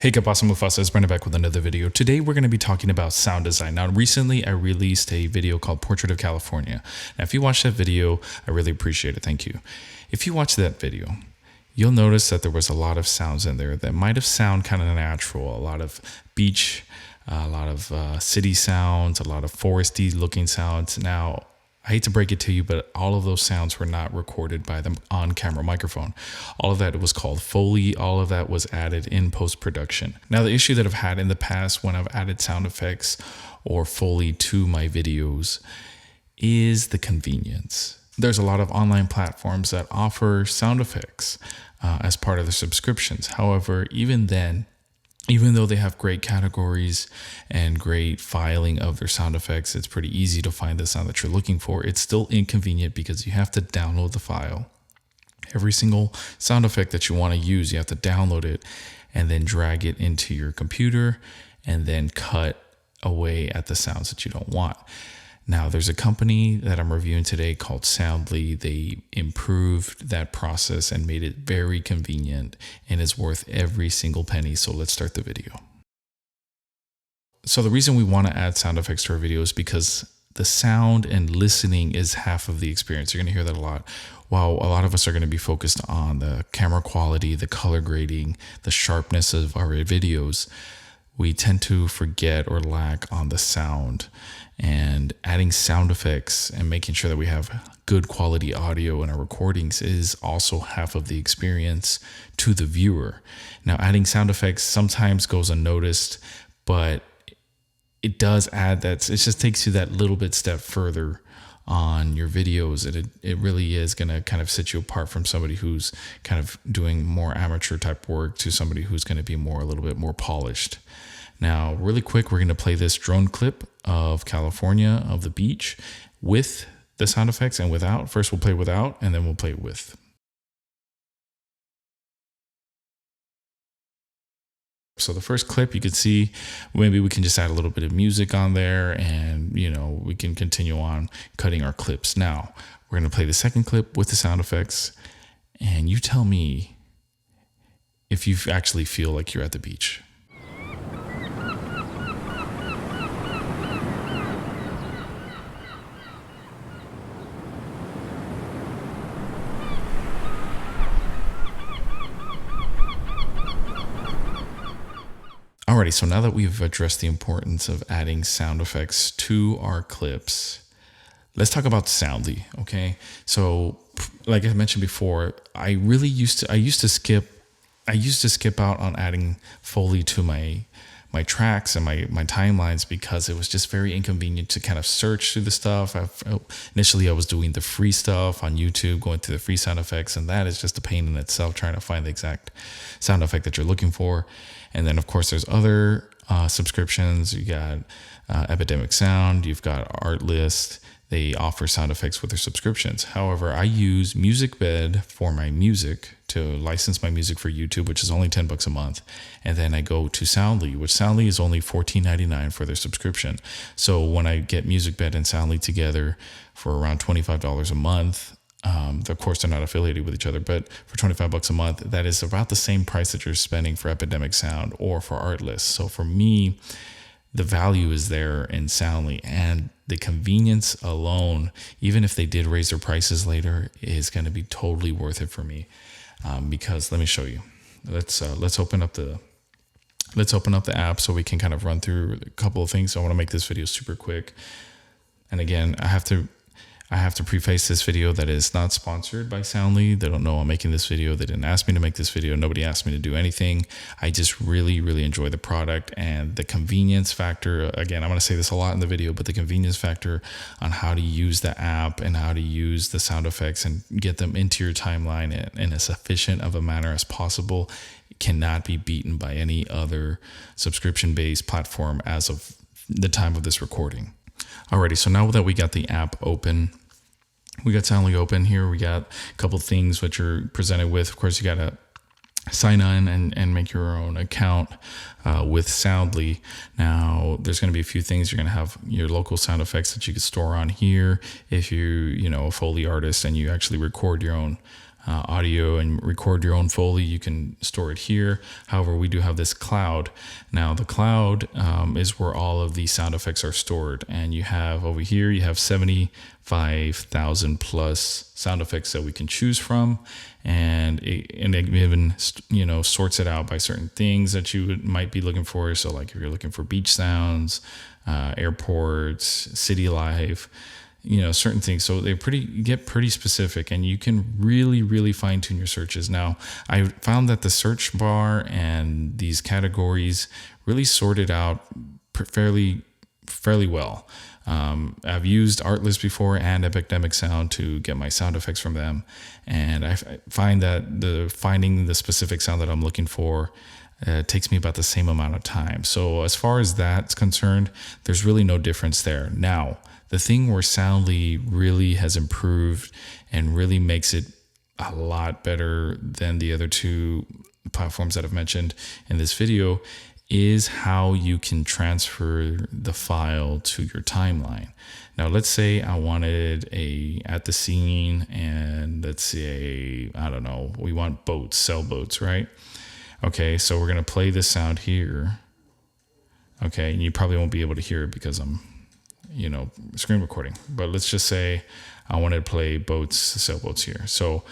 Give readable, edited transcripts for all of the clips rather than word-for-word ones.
Hey, Kapasa Mufasa, it's Brandon back with another video. Today we're going to be talking about sound design. Now, recently I released a video called Portrait of California. Now, if you watched that video, I really appreciate it. Thank you. If you watch that video, you'll notice that there was a lot of sounds in there that might have sounded kind of natural. A lot of beach, a lot of city sounds, a lot of foresty looking sounds. Now, I hate to break it to you, but all of those sounds were not recorded by the on-camera microphone. All of that was called Foley. All of that was added in post-production. Now, the issue that I've had in the past when I've added sound effects or Foley to my videos is the convenience. There's a lot of online platforms that offer sound effects as part of the subscriptions. However, even then, even though they have great categories and great filing of their sound effects, it's pretty easy to find the sound that you're looking for. It's still inconvenient because you have to download the file. Every single sound effect that you want to use, you have to download it and then drag it into your computer and then cut away at the sounds that you don't want. Now, there's a company that I'm reviewing today called Soundly. They improved that process and made it very convenient and is worth every single penny. So let's start the video. So the reason we want to add sound effects to our video is because the sound and listening is half of the experience. You're going to hear that a lot. While a lot of us are going to be focused on the camera quality, the color grading, the sharpness of our videos, we tend to forget or lack on the sound. And adding sound effects and making sure that we have good quality audio in our recordings is also half of the experience to the viewer. Now, adding sound effects sometimes goes unnoticed, but it does add that. It just takes you that little bit step further on your videos. It really is going to kind of set you apart from somebody who's kind of doing more amateur type work to somebody who's going to be a little bit more polished. Now, really quick, we're going to play this drone clip of California, of the beach, with the sound effects and without. First, we'll play without, and then we'll play with. So the first clip, you can see, maybe we can just add a little bit of music on there, and, we can continue on cutting our clips. Now, we're going to play the second clip with the sound effects, and you tell me if you actually feel like you're at the beach. Alrighty, so now that we've addressed the importance of adding sound effects to our clips, let's talk about Soundly, okay? So, like I mentioned before, I used to skip out on adding Foley to my tracks and my timelines because it was just very inconvenient to kind of search through the stuff. Initially, I was doing the free stuff on YouTube, going through the free sound effects, and that is just a pain in itself, trying to find the exact sound effect that you're looking for. And then, of course, there's other subscriptions. You got Epidemic Sound, you've got Artlist. They offer sound effects with their subscriptions. However, I use MusicBed for my music to license my music for YouTube, which is only $10 a month. And then I go to Soundly, which Soundly is only $14.99 for their subscription. So when I get MusicBed and Soundly together for around $25 a month, of course, they're not affiliated with each other, but for $25 a month, that is about the same price that you're spending for Epidemic Sound or for Artlist. So for me, the value is there in Soundly, and the convenience alone, even if they did raise their prices later, is going to be totally worth it for me. Because let me show you. Let's open up the app so we can kind of run through a couple of things. I want to make this video super quick. And again, I have to preface this video that is not sponsored by Soundly. They don't know I'm making this video. They didn't ask me to make this video. Nobody asked me to do anything. I just really, really enjoy the product and the convenience factor. Again, I'm going to say this a lot in the video, but the convenience factor on how to use the app and how to use the sound effects and get them into your timeline in as efficient of a manner as possible cannot be beaten by any other subscription-based platform as of the time of this recording. Alrighty, so now that we got the app open, we got Soundly open here. We got a couple things which you're presented with. Of course, you got to sign in and make your own account with Soundly. Now, there's going to be a few things. You're going to have your local sound effects that you can store on here. If you're, a Foley artist and you actually record your own audio and record your own Foley, you can store it here. However, we do have this cloud. Now, the cloud is where all of these sound effects are stored. And you have over here, you have 75,000 plus sound effects that we can choose from. And it even, sorts it out by certain things that you might be looking for. So like if you're looking for beach sounds, airports, city life, certain things. So they get pretty specific, and you can really fine tune your searches. Now, I found that the search bar and these categories really sorted out fairly well. I've used Artlist before and Epidemic Sound to get my sound effects from them, and I find that finding the specific sound that I'm looking for takes me about the same amount of time. So as far as that's concerned, there's really no difference there. Now, the thing where Soundly really has improved and really makes it a lot better than the other two platforms that I've mentioned in this video is how you can transfer the file to your timeline. Now, let's say I wanted at the scene, and let's say, I don't know, we want boats, sailboats, right? Okay, so we're going to play this sound here. Okay, and you probably won't be able to hear it because I'm screen recording, but let's just say I want to play boats, sailboats here. So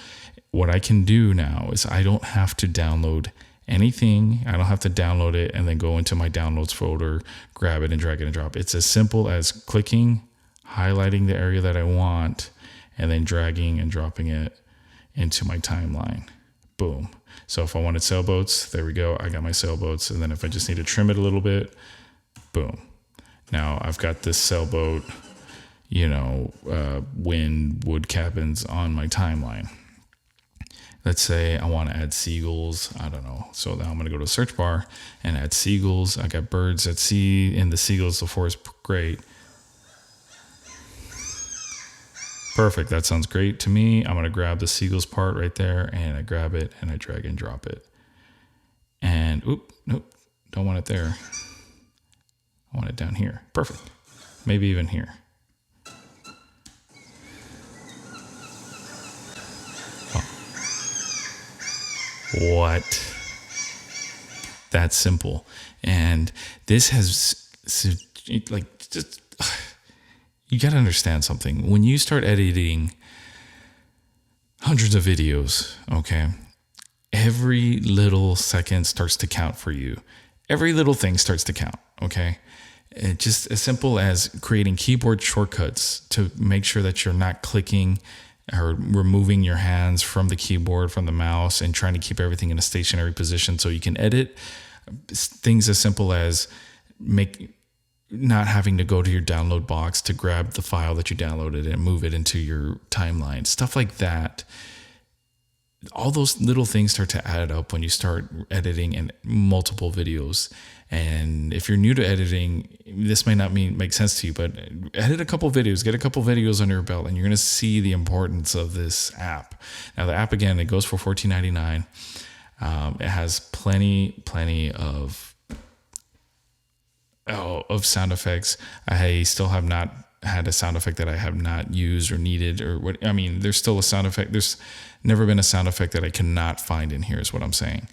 what I can do now is I don't have to download anything. I don't have to download it and then go into my downloads folder, grab it and drag it and drop. It's as simple as clicking, highlighting the area that I want, and then dragging and dropping it into my timeline. Boom. So if I wanted sailboats, there we go. I got my sailboats. And then if I just need to trim it a little bit, boom. Now I've got this sailboat, wind, wood cabins on my timeline. Let's say I want to add seagulls. I don't know. So now I'm going to go to the search bar and add seagulls. I got birds at sea and the seagulls, the forest. Great. Perfect. That sounds great to me. I'm going to grab the seagulls part right there, and I grab it and I drag and drop it. And nope, don't want it there. I want it down here. Perfect. Maybe even here. Oh. What? That's simple. And this has, just, you got to understand something. When you start editing hundreds of videos, okay, every little second starts to count for you. Every little thing starts to count, okay? It's just as simple as creating keyboard shortcuts to make sure that you're not clicking or removing your hands from the keyboard, from the mouse, and trying to keep everything in a stationary position so you can edit. Things as simple as not having to go to your download box to grab the file that you downloaded and move it into your timeline. Stuff like that. All those little things start to add up when you start editing in multiple videos. And if you're new to editing, this may not make sense to you, but edit a couple videos, get a couple videos under your belt, and you're going to see the importance of this app. Now, the app, again, it goes for $14.99. It has plenty of sound effects. I still have not had a sound effect that I have not used or needed, or what. I mean, there's still a sound effect. There's never been a sound effect that I cannot find in here, is what I'm saying.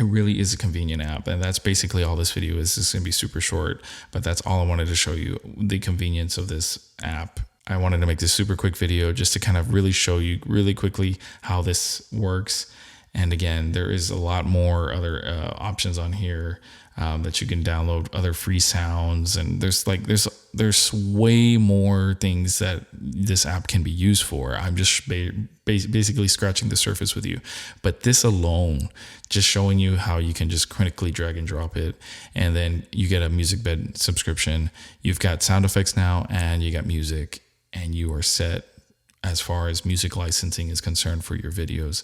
It really is a convenient app, and that's basically all this video is. This is going to be super short, but that's all I wanted to show you, the convenience of this app. I wanted to make this super quick video just to kind of really show you really quickly how this works. And again, there is a lot more other options on here that you can download, other free sounds, and there's way more things that this app can be used for. I'm just basically scratching the surface with you, but this alone, just showing you how you can just quickly drag and drop it, and then you get a music bed subscription. You've got sound effects now, and you got music, and you are set as far as music licensing is concerned for your videos.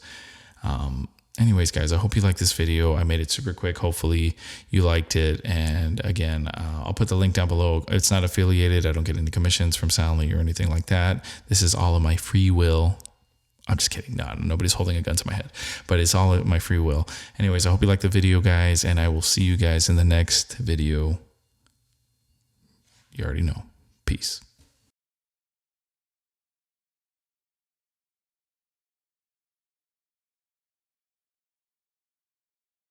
Anyways, guys, I hope you liked this video. I made it super quick. Hopefully you liked it. And again, I'll put the link down below. It's not affiliated. I don't get any commissions from Soundly or anything like that. This is all of my free will. I'm just kidding. No, nobody's holding a gun to my head, but it's all of my free will. Anyways, I hope you liked the video, guys, and I will see you guys in the next video. You already know. Peace.